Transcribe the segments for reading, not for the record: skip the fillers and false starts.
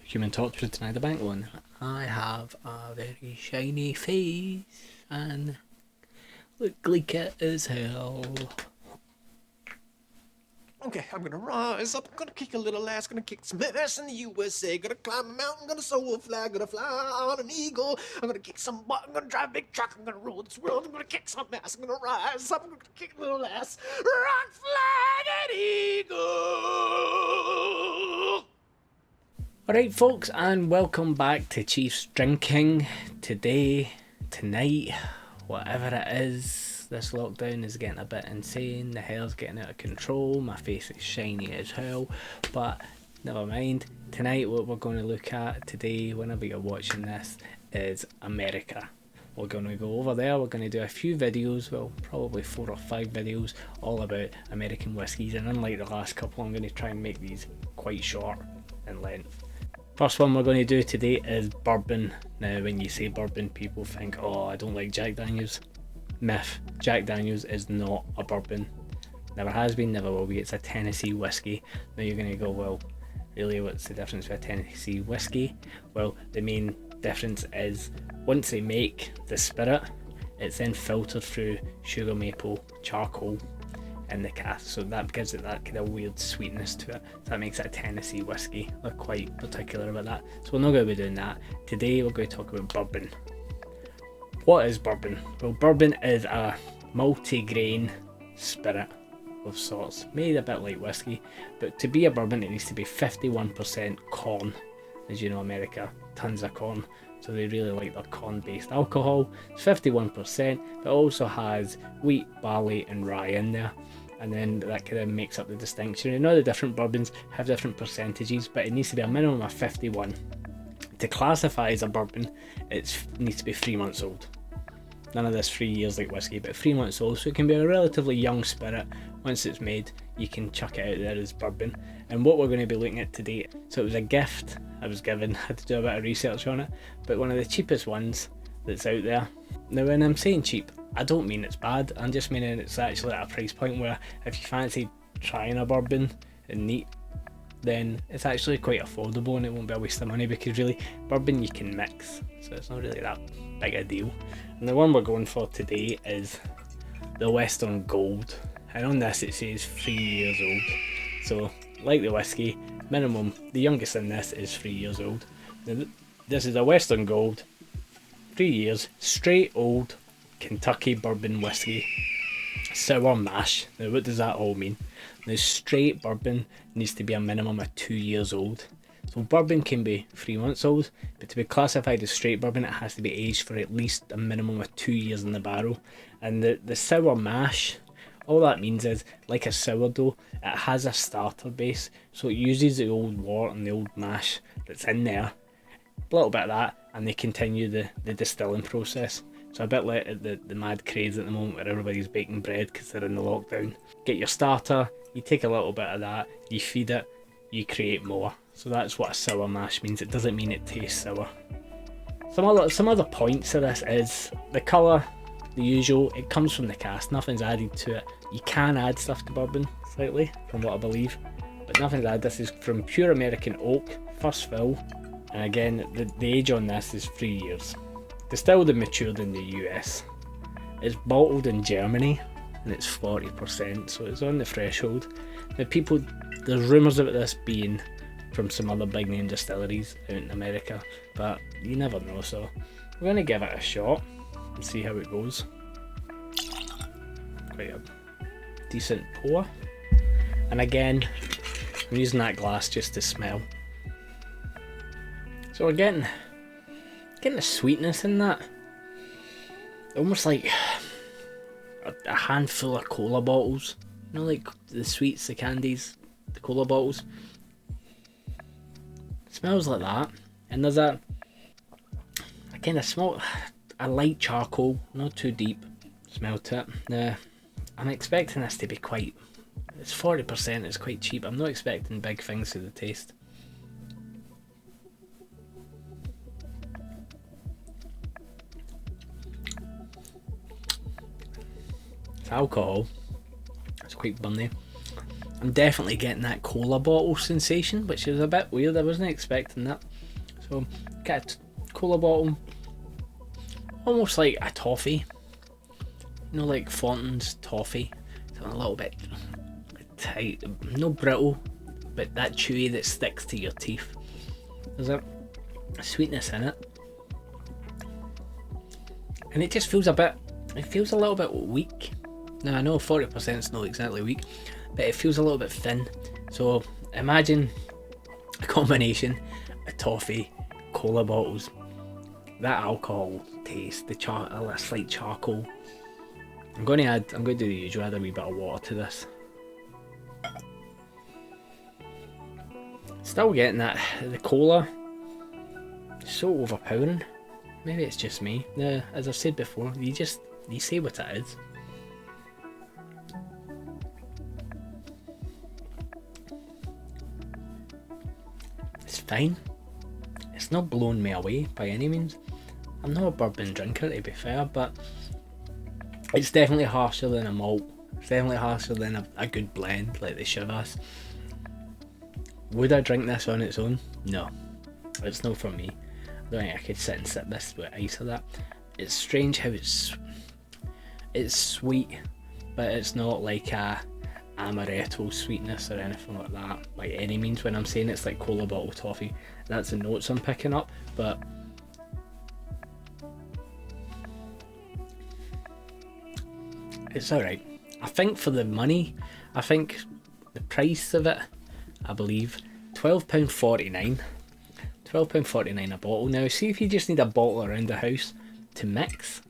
Human Torch with Deny the Bank one. I have a very shiny face and look like it as hell. Okay, I'm gonna rise up, I'm gonna kick a little ass, gonna kick some ass in the USA, gonna climb a mountain, gonna soar a flag, gonna fly on an eagle, I'm gonna kick some butt, I'm gonna drive a big truck, I'm gonna rule this world, I'm gonna kick some ass, I'm gonna rise up, I'm gonna kick a little ass, rock, flag, and eagle! Alright folks, and welcome back to Xhiefs Drinking. Today, tonight, whatever it is. This lockdown is getting a bit insane, the hair's getting out of control, my face is shiny as hell, but never mind. Tonight what we're going to look at today, whenever you're watching this, is America. We're going to go over there, we're going to do a few videos, well probably 4 or 5 videos, all about American whiskies, and unlike the last couple I'm going to try and make these quite short in length. First one we're going to do today is bourbon. Now when you say bourbon, people think, oh, I don't like Jack Daniels. Myth. Jack Daniels is not a bourbon. Never has been, never will be. It's a Tennessee whiskey. Now you're going to go, well, really what's the difference with a Tennessee whiskey? Well, the main difference is once they make the spirit, it's then filtered through sugar maple charcoal in the cask, so that gives it that kind of weird sweetness to it. So that makes it a Tennessee whiskey. They're quite particular about that. So we're not going to be doing that. Today we're going to talk about bourbon. What is bourbon? Well, bourbon is a multi-grain spirit of sorts, made a bit like whiskey, but to be a bourbon it needs to be 51% corn. As you know, America, tons of corn, so they really like their corn-based alcohol. It's 51%, but it also has wheat, barley and rye in there, and then that kind of makes up the distinction. And all the different bourbons have different percentages, but it needs to be a minimum of 51. To classify as a bourbon, it needs to be 3 months old. None of this 3 years like whiskey, but 3 months old, so it can be a relatively young spirit. Once it's made, you can chuck it out there as bourbon. And what we're going to be looking at today, so it was a gift I was given, I had to do a bit of research on it, but one of the cheapest ones that's out there. Now when I'm saying cheap, I don't mean it's bad, I'm just meaning it's actually at a price point where if you fancy trying a bourbon and neat, then it's actually quite affordable and it won't be a waste of money, because really bourbon you can mix, so it's not really that big a deal. And the one we're going for today is the Western Gold, and on this it says 3 years old, so like the whiskey, minimum, the youngest in this is 3 years old. Now, this is a Western Gold, 3 years, straight old Kentucky bourbon whiskey, sour mash. Now what does that all mean? Now straight bourbon needs to be a minimum of 2 years old. So bourbon can be 3 months old, but to be classified as straight bourbon it has to be aged for at least a minimum of 2 years in the barrel. And the sour mash, all that means is, like a sourdough, it has a starter base, so it uses the old wort and the old mash that's in there, a little bit of that, and they continue the distilling process. So a bit like the mad craze at the moment where everybody's baking bread because they're in the lockdown. Get your starter, you take a little bit of that, you feed it, you create more. So that's what a sour mash means. It doesn't mean it tastes sour. Some other points of this is the colour, the usual, it comes from the cask, nothing's added to it. You can add stuff to bourbon slightly, from what I believe, but nothing's added. This is from pure American oak, first fill, and again the age on this is 3 years. Distilled and matured in the US. It's bottled in Germany and it's 40%, so it's on the threshold. Now there's rumours about this being from some other big name distilleries out in America, but you never know, so we're going to give it a shot and see how it goes. Quite a decent pour, and again I'm using that glass just to smell. So we're getting a sweetness in that, almost like a handful of cola bottles, you know, like the sweets, the candies, the cola bottles. It smells like that, and there's a kind of smell, a light charcoal, not too deep smell to it. Now I'm expecting this to be quite, it's 40%, it's quite cheap. I'm not expecting big things to the taste. It's alcohol, it's quite bunny. I'm definitely getting that cola bottle sensation, which is a bit weird. I wasn't expecting that. So, get a cola bottle, almost like a toffee. You know, like Fontaines toffee. So a little bit tight, no brittle, but that chewy that sticks to your teeth. There's a sweetness in it, and it just feels a bit. It feels a little bit weak. Now I know 40% is not exactly weak, but it feels a little bit thin. So imagine a combination of toffee, cola bottles, that alcohol taste, a slight charcoal. I'm going to do the usual, add a wee bit of water to this. Still getting that, the cola, so overpowering. Maybe it's just me. No, as I've said before, you say what it is. It's fine. It's not blowing me away by any means. I'm not a bourbon drinker, to be fair, but it's definitely harsher than a malt. It's definitely harsher than a good blend like the Xhiefs. Would I drink this on its own? No. It's not for me. I don't think I could sit and sip this with ice or that. It's strange how it's sweet, but it's not like a amaretto sweetness or anything like that by any means. When I'm saying it's like cola bottle toffee, that's the notes I'm picking up, but it's alright. I think for the money, I think the price of it, I believe £12.49. £12.49 a bottle. Now see if you just need a bottle around the house to mix,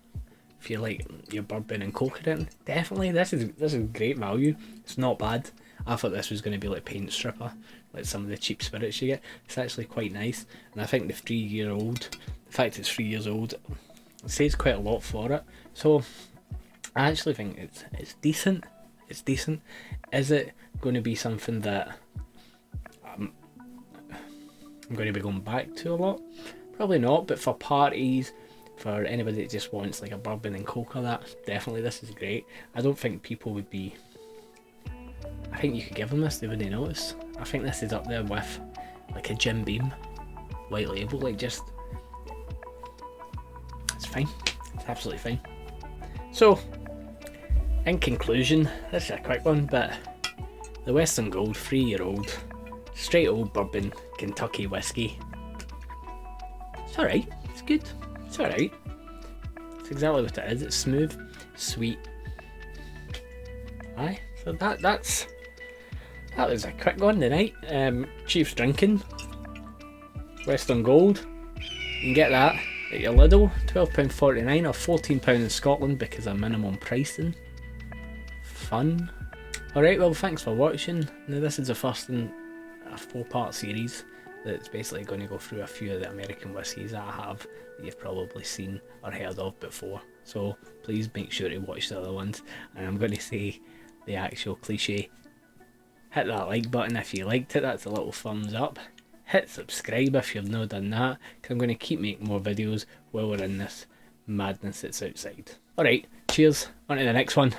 if you like your bourbon and coconut, definitely this is great value. It's not bad. I thought this was going to be like paint stripper, like some of the cheap spirits you get. It's actually quite nice, and I think the fact it's 3 years old, it says quite a lot for it. So I actually think it's decent. It's decent. Is it going to be something that I'm going to be going back to a lot? Probably not, but for parties, for anybody that just wants like a bourbon and coca, that definitely this is great. I don't think people would be, I think you could give them this, they wouldn't notice. I think this is up there with like a Jim Beam white label, like just, it's fine, it's absolutely fine. So in conclusion, this is a quick one, but the Western Gold 3-year-old straight old bourbon Kentucky whiskey, it's alright, it's good, it's alright, it's exactly what it is. It's smooth, sweet. Aye, so that was a quick one tonight. Xhiefs drinking Western Gold, you can get that at your Lidl, £12.49 or £14 in Scotland because of minimum pricing. Fun. Alright, well thanks for watching. Now this is the first in a 4-part series that's basically going to go through a few of the American whiskies that I have that you've probably seen or heard of before. So please make sure to watch the other ones, and I'm going to say the actual cliche. Hit that like button if you liked it, that's a little thumbs up. Hit subscribe if you've not done that, because I'm going to keep making more videos while we're in this madness that's outside. Alright, cheers, on to the next one.